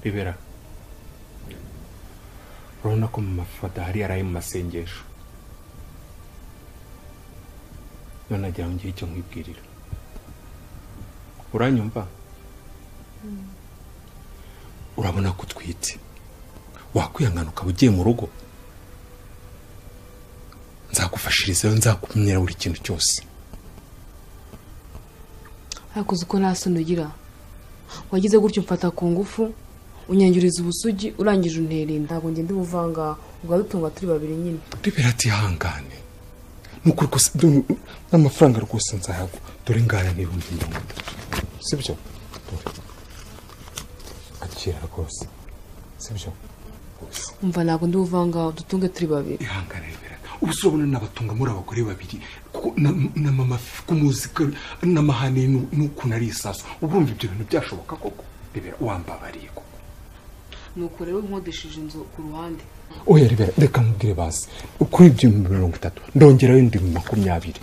Ribera, urabona ko mu mafata hari yaraye mu masengesho. None agira ngo ngire icyo nkwibwirira. Uranyumva? Urabona ko utwite. Wakwihangana ukaba ugiye mu rugo. Nzagufashirizayo, nzakumenyera buri kintu cyose. Hakuze uko nta soni ugira. Wagize gutyo mfata ku ngufu, unyangiriza ubusugi, urangije untera inda. Ntabwo ngende buvanga ubwo dutunga turi babiri nyine. Ribera ati hangane. Nuko rwose n'amafaranga rwose nzayagu. Dore ngana n'ibihumbi 30. Sibyo? Akira rwose. Sibyo? Umva ntabwo ndi buvanga dutunge turi babiri. Ihangane Ribera. Ubusobona nabatunga muri abagore babiri. Kuko na mama ku muzika n'amahane n'ukuntu ari isaso. Urumva ibyo bintu byashoboka koko? Ribera wambabariye koko. Nuko rero nkodesheje inzu ku ruhande. Oya Ribera, reka nkubwire basi. Kuri ibyo 30 ndongerayo indi 20.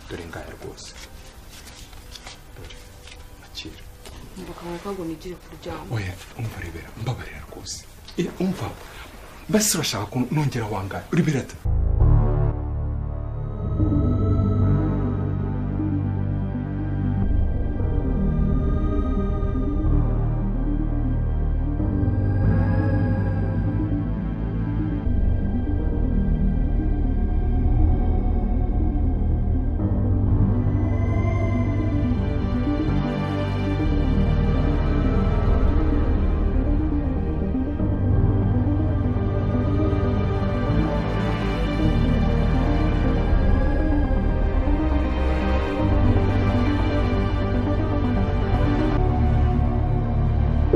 Dore ngaya rwose. Dore akira. Mbakamuka ngo nigire kuryama. Oya, umva Ribera, mbabarira rwose. Umva. Basi urashaka ko nongera wangara. Ribera ati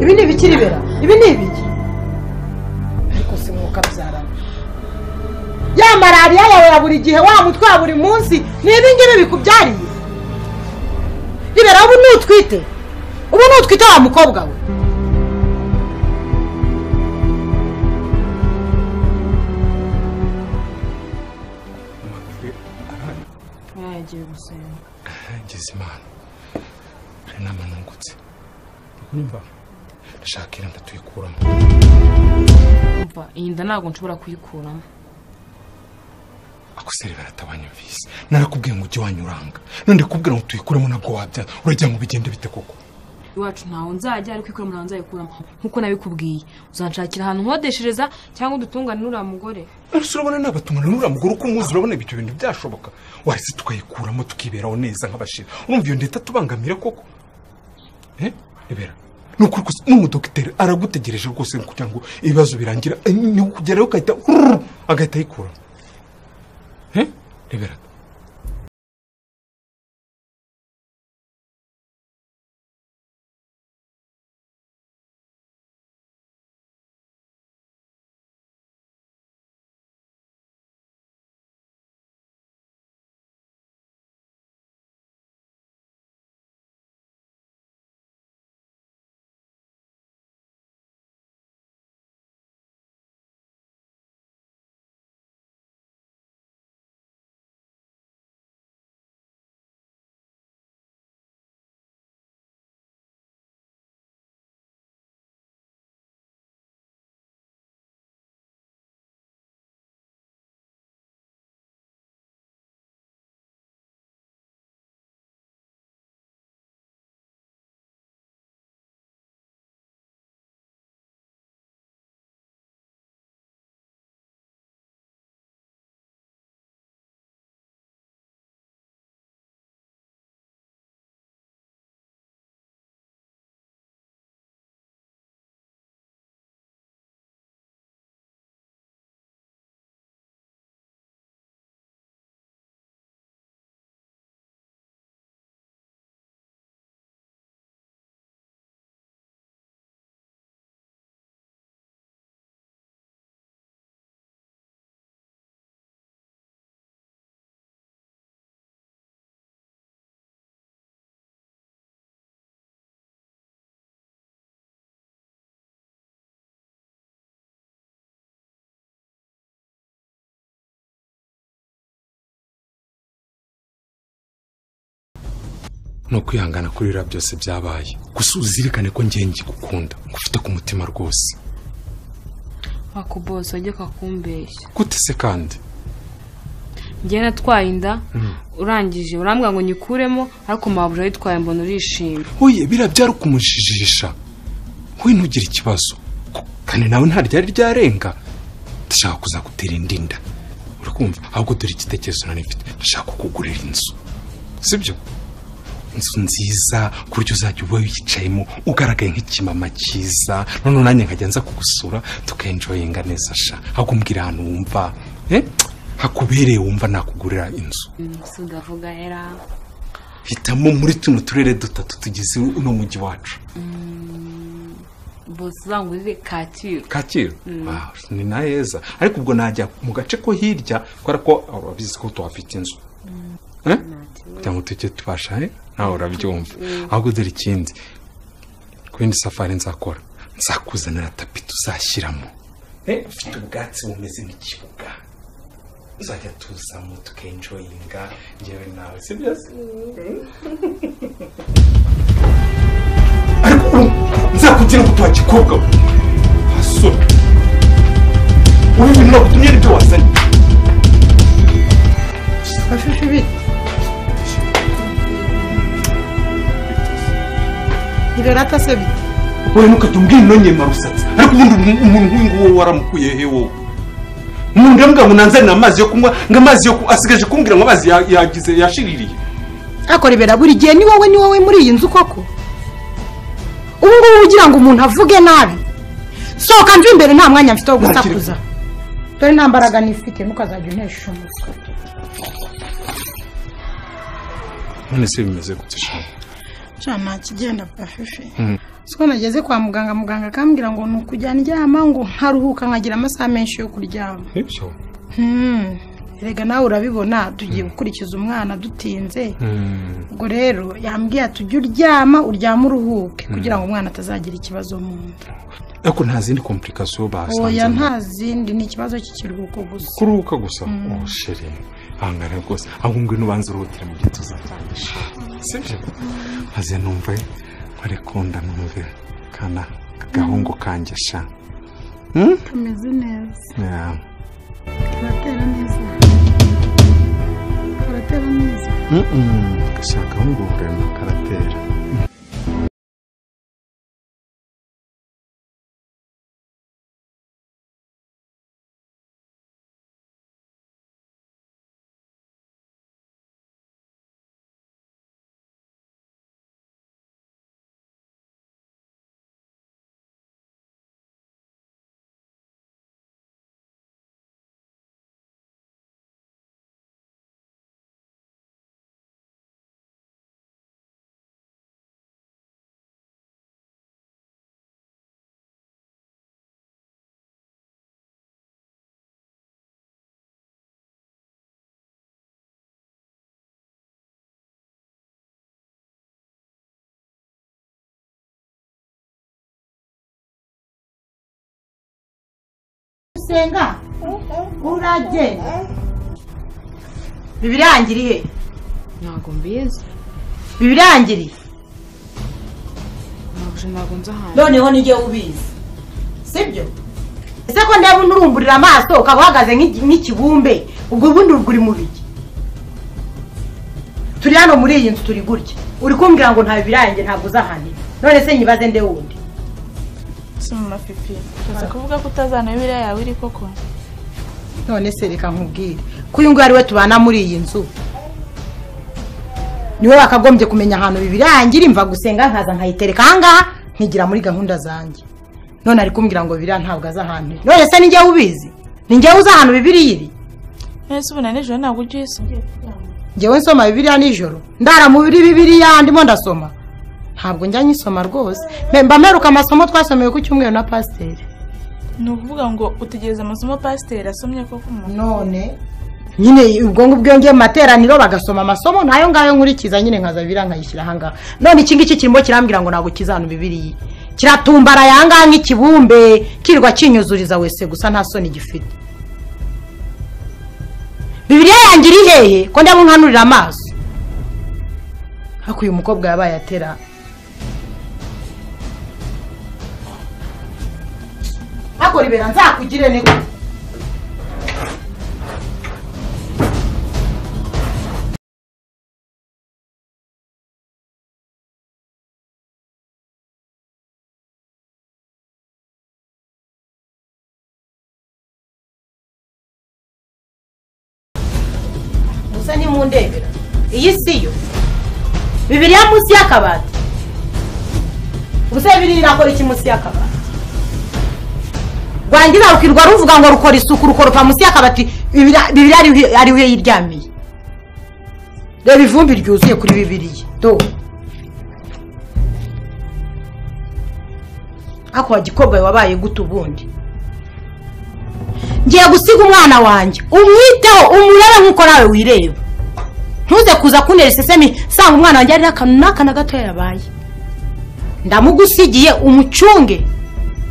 ibi ni biki Ribera? Ibi ni biki? Ariko se mwuka byarana. Ya malariya yawe ya buri gihe wa mutwe wa buri munsi ni ibi ngibi bikubyariye. Ribera ubu nutwite. Ubu nutwite wa mukobwa we. Yagiye gusenga. ngize Imana. Ari namanungutse. Nimba ndashakira ndatuyikuramo. Umva iyi nda ntabwo nshobora kuyikuramo. Akusere baratabanyumvise. Narakubwiye ngo ujye wanyuranga. None kubwira ngo tuyikuramo nabwo wabya. Urajya mu bigende bite koko? Iwacu ntaho nzajya ariko ikuramo ntaho nzayikuramo. Nkuko nabikubwiye. Uzanshakira ahantu nkodeshereza cyangwa udutungane n'uriya mugore. Ariko urabona nabatungana n'uriya mugore uko umuzi urabona ibyo bintu byashoboka. Waretse tukayikuramo tukiberaho neza nk'abashira. Urumva iyo ndeta tubangamira koko? Ribera. Nuko n'umudokiteri aragutegereje rwose kugira ngo ibibazo birangira ni kugerayo agahita yikura. Ribera. no kwihangana kurira byose byabaye gusa uzirikane ko ngengi gukunda ngufite ku mutima rwose akubose wajye kakumbeshya gute se kandi njye natwaye inda urangije urambwa ngo nyikuremo ariko mabuje yitwaye mbona urishimye oye birabyara kumujijisha we ntugire ikibazo kandi nawe nta ryari ryarenga ndashaka kuzagutera indinda urakumva ahubwo dore igitekerezo nari mfite ndashaka kukugurira inzu sibyo inzu nziza ku buryo uzajya uba wicayemo ugaragaye nk'ikimama cyiza none nanjye nkajya nza kugusura tukenjoyinga neza sha ahubwo mbwira ahantu wumva hakubereye wumva nakugurira inzu sudavuga hera hitamo muri tuno turere dutatu tugize uno mujyi wacu bose zangurire Kacyiru ni na heza ariko ubwo najya mu gace ko hirya kubera ko ababizi ko tuhafite inzu cyangwa tujye tubasha nawe urabyumva ahubwo dore ikindi ku yindi safari nzakora nzakuzanira tapi tuzashyiramo ufite ubwatsi bumeze nk'ikibuga uzajya tuzamo tukenjoyinga njyewe nawe si byose ariko nzakugira ngo tuhakikobwa hasore ubu ibintu nagutumye nibyo wazanye bafishe ibiti ibirata se bite wowe ntukatumbwire ino nyema rusatsi ariko ubundi umuntu nk'uyu nguwo waramukuye he wowe umuntu yambwira ngo nanzanire amazi yo kunywa ngo amazi yo asigaje kumbwira ngo amazi yagize yashiririye akorebera buri gihe ni wowe muri iyi nzu koko ubu ngubu ugira ngo umuntu avuge nabi sohoka mva imbere nta mwanya mfite wo gusakuza dore nta mbaraga nifite ntukazajya untesha umutwe none se bimeze gute shaka nta kigenda pafifi siko nageze kwa muganga akambwira ngo ni ukujya ndyama ngo nkaruhuka nkagira amasaha menshi yo kuryama ibyo rega nawe urabibona tugiye gukurikiza umwana dutinze ubwo rero yambwiye tujye uryama uruhuke kugira ngo umwana atazagira ikibazo mu nda ariko nta zindi komplikasiyo basanze oya nta zindi ni ikibazo cy'ikiruhuko gusa kuruhuka gusa shere hangara rwose ahubwo ngwino ubanza uruhutire mu gihe tuzatangisha sibyo maze numve nkarekunda numve kana agahungu kanjye sha kameze neza karatera neza gashaka ahungu bwema karatera senga urajye bibirangiriye ntago mbizi bibirangiriye ntago nza hano noneho nijye ubizi sibyo ese ko ndeba unurumburira amaso ukaba uhagaze nk'ikibumbe ubwo ubundi uri mu biki turi hano muri iyi nzu turi gutya uri kumbwira ngo nta bibirange ntabwo uzahanira none se nyibaze nde wundi sima pipi uza kuvuga ko utazana bibiriya yawe iri koko none se reka nkubwire ko uyu nguyu ari we tubana muri iyi nzu niwe bakagombye kumenya ahantu bibirangira imva gusenga nkaza nkayitereka ahangaha nkigira muri gahunda zanjye none ari kumbwira ngo bibiriya ntabwo aza ahantu none se ninjyewe ubizi ninjyewe uza ahantu bibiriya iri ese ubona nijoro ntabwo ujya uyisoma njyewe nsoma bibiriya nijoro ndara mu bibiriya ndimo ndasoma ntabwo njya nyisoma rwose mba mperuka amasomo twasomeye ku cyumweru na pasiteri ni ukuvuga ngo utegereze amasomo pasiteri asomye koko umuntu none nyine ubwo ngubwo iyo ngiye mu materaniro bagasoma amasomo ntayo ngayo nkurikiza nyine nkaza bibiriya nkayishyira ahangaha none iki ngiki kirimo kirambwira ngo ntabwo kizana bibiriya kiratumbara ayangaha nk'ikibumbe kirwa kinyuzuriza wese gusa nta soni gifite bibiriya yanjye iri hehe ko ndabunkanurira amaso ariko uyu mukobwa yabaye atera akora ibera nzakugire niko gusa ni mu ndebera iyi si yo Bibiliya munsi y'akabati ubuse Bibiliya irakora iki munsi y'akabati rwangiza rukirwa ruvuga ngo rukora isuku rukoropa munsi y'akabati Bibiliya ariho yiryamiye reba ivumbi ryuzuye kuri Bibiliya do ako wagikobwa wabaye gute ubundi ngiye gusiga umwana wanjye umwiteho umurebe nkuko nawe wireba ntuze kuza kunera isesemi sanga umwana wanjye ari n'akana gato yabaye ndamugusigiye umucunge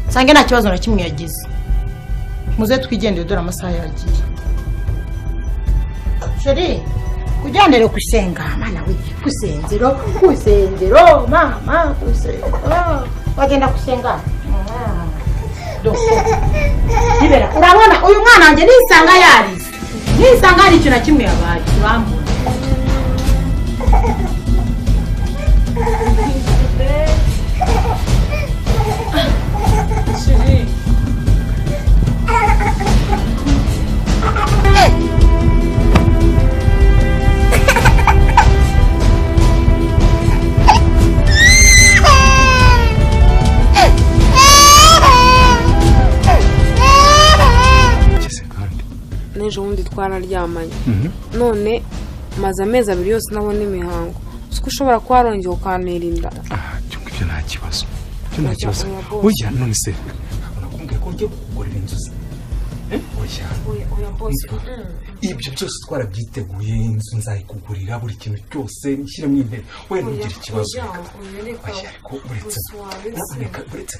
sange nta kibazo na kimwe yagize muze twigendere dore amasaha yagiye sheri kugendere kusenga mwana we kusengero mama kusengero wagenda kusenga Nibera urabona uyu mwana wanjye nisanga yarize nisanga hari ikintu na kimwe yabaye urambona n'ejo bundi twararyamanye none maze amezi 2 yose nabona imihango uko ushobora kwarongera ukantera inda ibyo nta kibazo oya none se nakumbwiye ko ngiye kugurira inzozi oya boss ibyo byose twarabyiteguye inzu nzayikugurira buri kintu cyose nshyiramo intebe we ntugire ikibazo ariko uretse